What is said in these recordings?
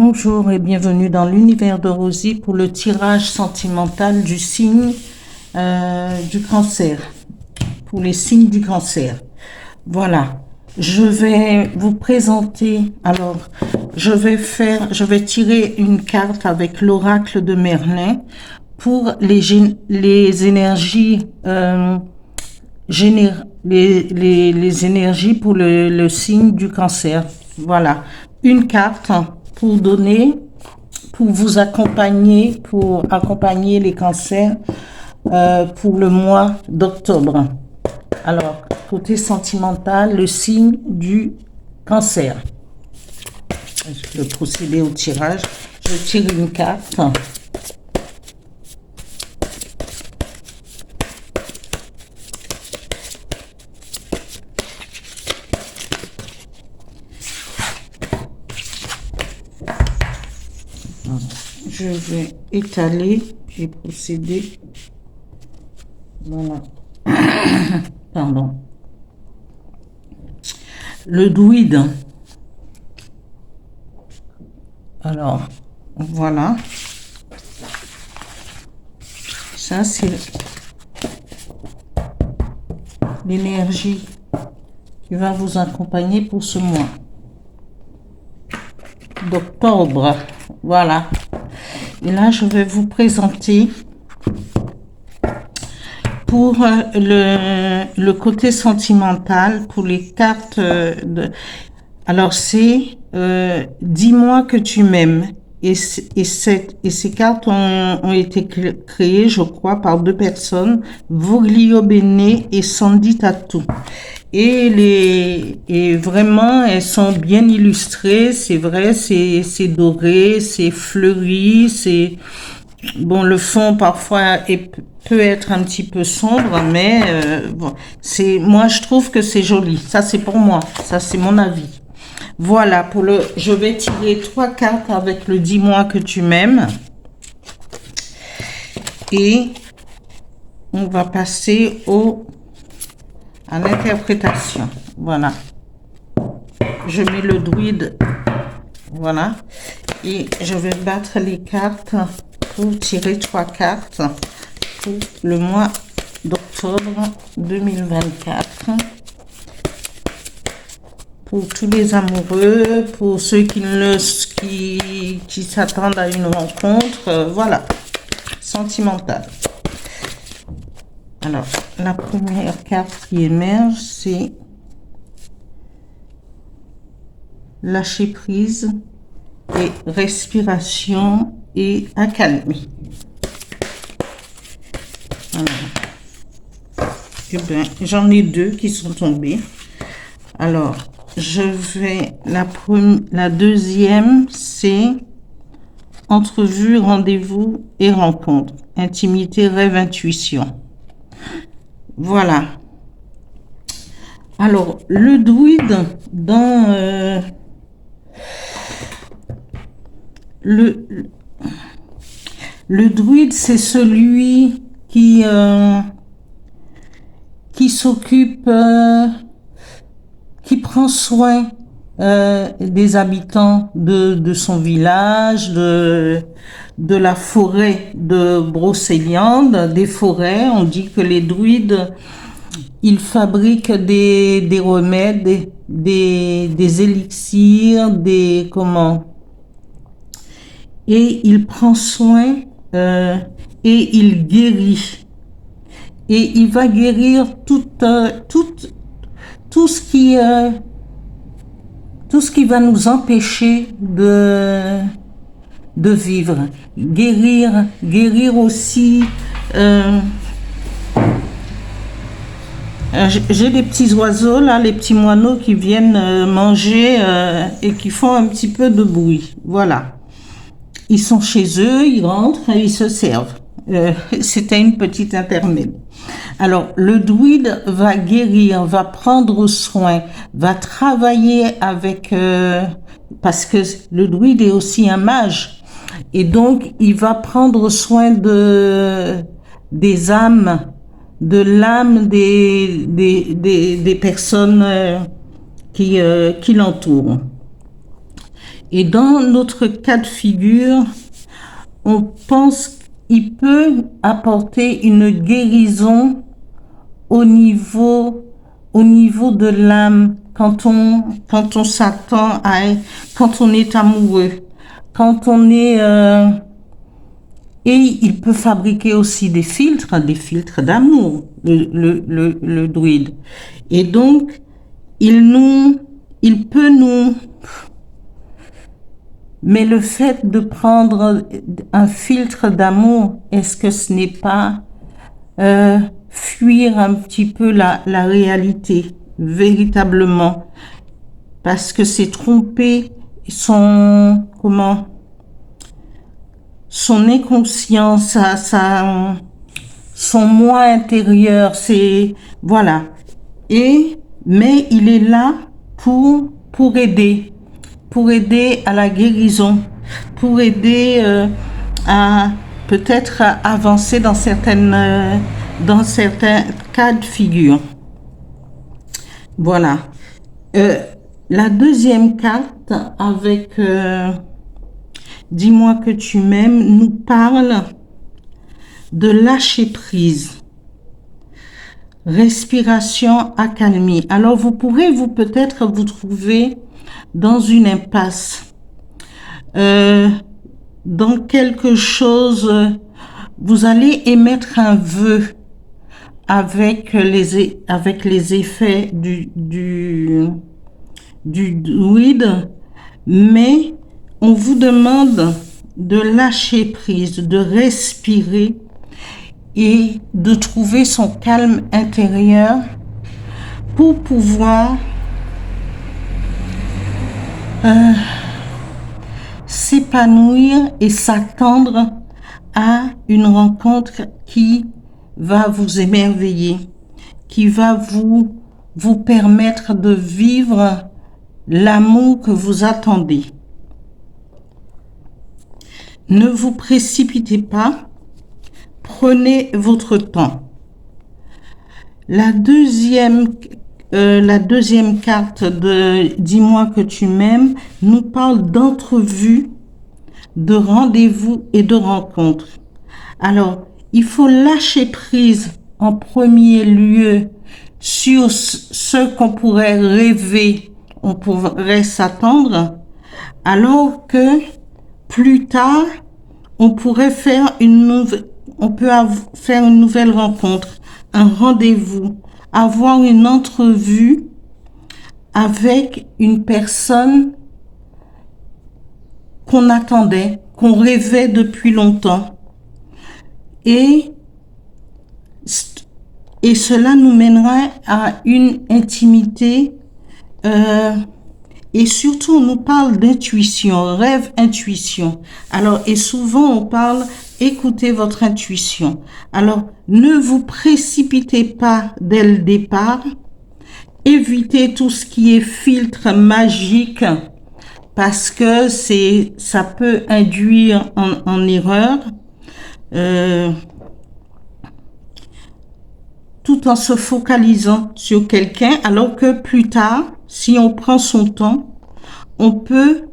Bonjour et bienvenue dans l'univers de Rosie pour le tirage sentimental du signe du cancer, pour les signes du cancer. Voilà, je vais vous présenter, alors je vais tirer une carte avec l'oracle de Merlin pour les énergies les énergies pour le signe du cancer. Voilà, une carte pour vous accompagner, pour accompagner les cancers pour le mois d'octobre. Alors, côté sentimental, le signe du cancer. Je vais procéder au tirage. Je tire une carte. Je vais étaler et procéder. Voilà. Pardon. Le druide. Alors, voilà. Ça, c'est l'énergie qui va vous accompagner pour ce mois d'octobre. Voilà. Et là, je vais vous présenter pour le côté sentimental, pour les cartes alors, c'est dis-moi que tu m'aimes. Et ces cartes ont été créées, je crois, par deux personnes, Voglio Bene et Sandy Tattoo. Et vraiment, elles sont bien illustrées, c'est vrai, c'est doré, c'est fleuri, c'est... Bon, le fond, parfois, peut être un petit peu sombre, mais bon, moi, je trouve que c'est joli. Ça, c'est pour moi. Ça, c'est mon avis. Voilà, je vais tirer 3 cartes avec le dis-moi que tu m'aimes. Et on va passer à l'interprétation. Voilà. Je mets le druide. Voilà. Et je vais battre les cartes pour tirer 3 cartes pour le mois d'octobre 2024. Pour tous les amoureux, pour ceux qui s'attendent à une rencontre. Voilà. Sentimental. Alors, la première carte qui émerge, c'est lâcher prise et respiration et accalmie. Alors, eh bien, j'en ai 2 qui sont tombés. Alors, la deuxième, c'est entrevue, rendez-vous et rencontre. Intimité, rêve, intuition. Voilà. Alors, le druide, dans le druide, c'est celui qui s'occupe, qui prend soin des habitants de son village, de la forêt de Brocéliande, des forêts. On dit que les druides, ils fabriquent des remèdes, des élixirs, et il prend soin et il guérit. Et il va guérir tout ce qui va nous empêcher de vivre. Guérir aussi. J'ai des petits oiseaux là, les petits moineaux qui viennent manger et qui font un petit peu de bruit. Voilà. Ils sont chez eux, ils rentrent et ils se servent. C'était une petite intermède. Alors, le druide va guérir, va prendre soin, va travailler avec... parce que le druide est aussi un mage. Et donc, il va prendre soin des âmes, de l'âme des personnes qui l'entourent. Et dans notre cas de figure, on pense qu'il peut apporter une guérison au niveau de l'âme quand on s'attend à, quand on est amoureux, quand on est et il peut fabriquer aussi des filtres d'amour, le druide. Et donc il peut nous. Mais le fait de prendre un filtre d'amour, est-ce que ce n'est pas fuir un petit peu la réalité, véritablement? Parce que c'est tromper son inconscient, son moi intérieur, voilà. Mais il est là pour aider à la guérison, pour aider à peut-être avancer dans certains cas de figure. Voilà. La deuxième carte avec Dis-moi que tu m'aimes nous parle de lâcher prise. Respiration accalmie. Alors vous pourrez peut-être vous trouver dans une impasse, dans quelque chose, vous allez émettre un vœu avec les effets du druide, mais on vous demande de lâcher prise, de respirer et de trouver son calme intérieur pour pouvoir s'épanouir et s'attendre à une rencontre qui va vous émerveiller, qui va vous permettre de vivre l'amour que vous attendez. Ne vous précipitez pas, prenez votre temps. La deuxième carte de Dis-moi que tu m'aimes nous parle d'entrevues, de rendez-vous et de rencontres. Alors, il faut lâcher prise en premier lieu sur ce qu'on pourrait rêver, on pourrait s'attendre, alors que plus tard, on pourrait faire une nouvelle rencontre, un rendez-vous, avoir une entrevue avec une personne qu'on attendait, qu'on rêvait depuis longtemps. Et cela nous mènera à une intimité et surtout on nous parle d'intuition, rêve, intuition. Alors, et souvent on parle écoutez votre intuition. Alors, ne vous précipitez pas dès le départ. Évitez tout ce qui est filtre magique parce que ça peut induire en erreur. Tout en se focalisant sur quelqu'un, alors que plus tard, si on prend son temps, on peut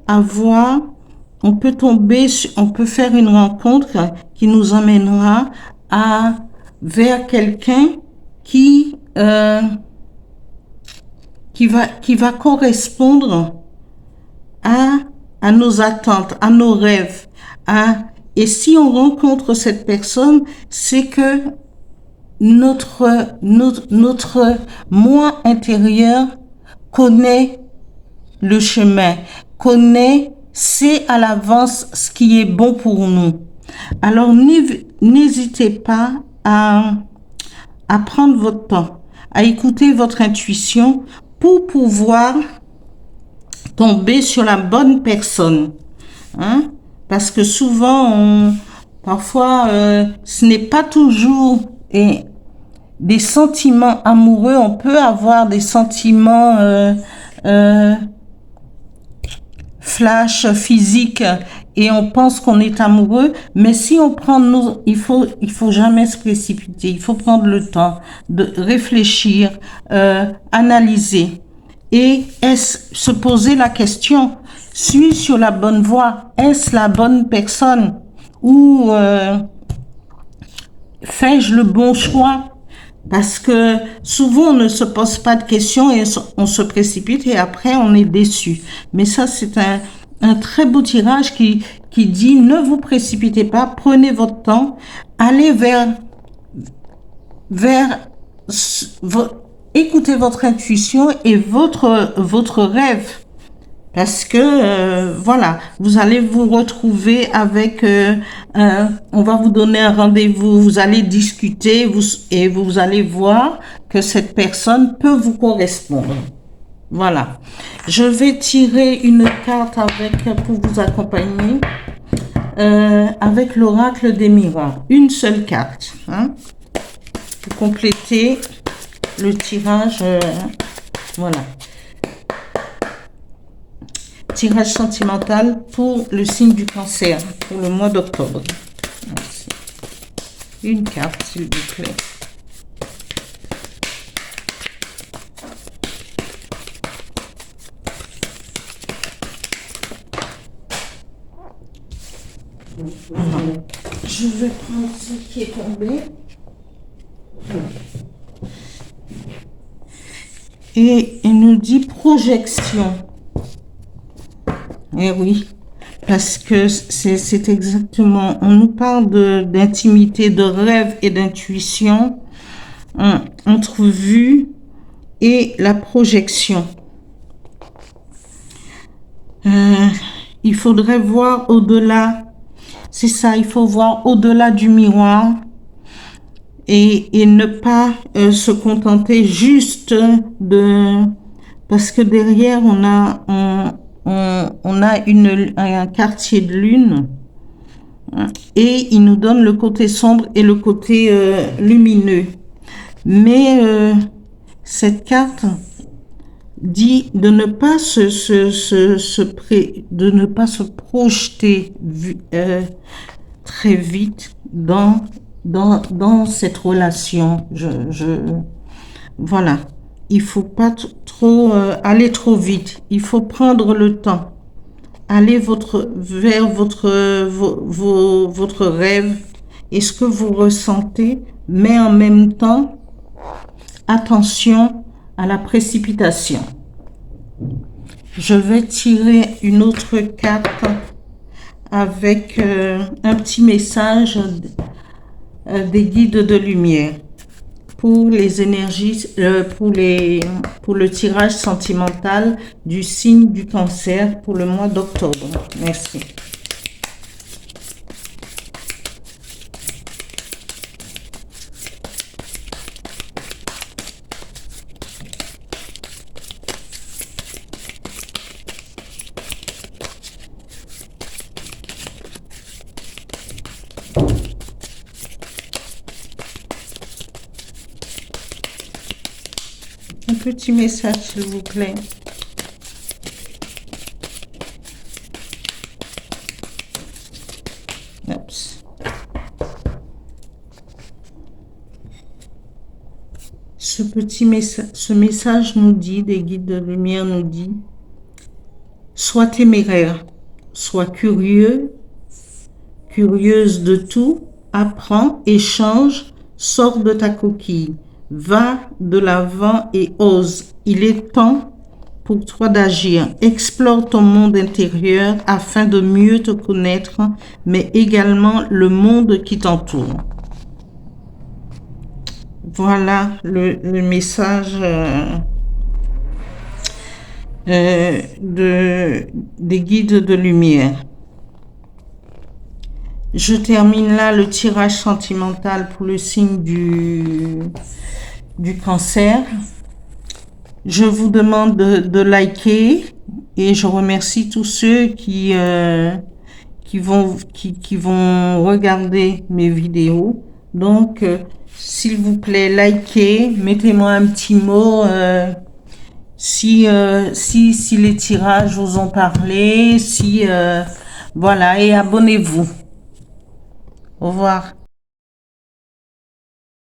faire une rencontre qui nous emmènera vers quelqu'un qui va correspondre à nos attentes, à nos rêves, et si on rencontre cette personne, c'est que notre moi intérieur connaît le chemin, sait à l'avance ce qui est bon pour nous. Alors, n'hésitez pas à prendre votre temps, à écouter votre intuition pour pouvoir tomber sur la bonne personne. Parce que souvent, parfois, ce n'est pas toujours des sentiments amoureux. On peut avoir des sentiments flash, physiques, et on pense qu'on est amoureux. Mais si on prend il faut jamais se précipiter. Il faut prendre le temps de réfléchir, analyser et se poser la question. Suis-je sur la bonne voie? Est-ce la bonne personne? Ou fais-je le bon choix? Parce que souvent, on ne se pose pas de questions et on se précipite et après, on est déçu. Mais ça, c'est un très beau tirage qui dit ne vous précipitez pas, prenez votre temps, allez écoutez votre intuition et votre rêve. Parce que, voilà, vous allez vous retrouver avec, on va vous donner un rendez-vous, vous allez discuter et vous allez voir que cette personne peut vous correspondre. Voilà. Je vais tirer une carte pour vous accompagner, avec l'oracle des miroirs. Une seule carte, hein, pour compléter le tirage, voilà. Tirage sentimental pour le signe du Cancer, pour le mois d'octobre. Merci. Une carte, s'il vous plaît. Je vais prendre ce qui est tombé. Et il nous dit projection. Eh oui, parce que c'est exactement, on nous parle d'intimité, de rêve et d'intuition entre vue et la projection. Il faudrait voir au-delà, c'est ça, il faut voir au-delà du miroir et ne pas se contenter juste parce que derrière on a un quartier de lune et il nous donne le côté sombre et le côté lumineux. Mais cette carte dit de ne pas de ne pas se projeter très vite dans cette relation. Voilà. Il faut pas aller trop vite. Il faut prendre le temps. Aller vers votre rêve et ce que vous ressentez, mais en même temps, attention à la précipitation. Je vais tirer une autre carte avec un petit message des guides de lumière. Pour les énergies, pour le tirage sentimental du signe du Cancer pour le mois d'octobre. Merci. Un petit message, s'il vous plaît. Oups. Ce message nous dit, des guides de lumière nous dit, sois téméraire, sois curieux, curieuse de tout, apprends, échange, sors de ta coquille. Va de l'avant et ose. Il est temps pour toi d'agir. Explore ton monde intérieur afin de mieux te connaître, mais également le monde qui t'entoure. Voilà le message des guides de lumière. Je termine là le tirage sentimental pour le signe du Cancer. Je vous demande de liker et je remercie tous ceux qui vont regarder mes vidéos. Donc, s'il vous plaît, likez, mettez-moi un petit mot si les tirages vous ont parlé, voilà, et abonnez-vous. Au revoir.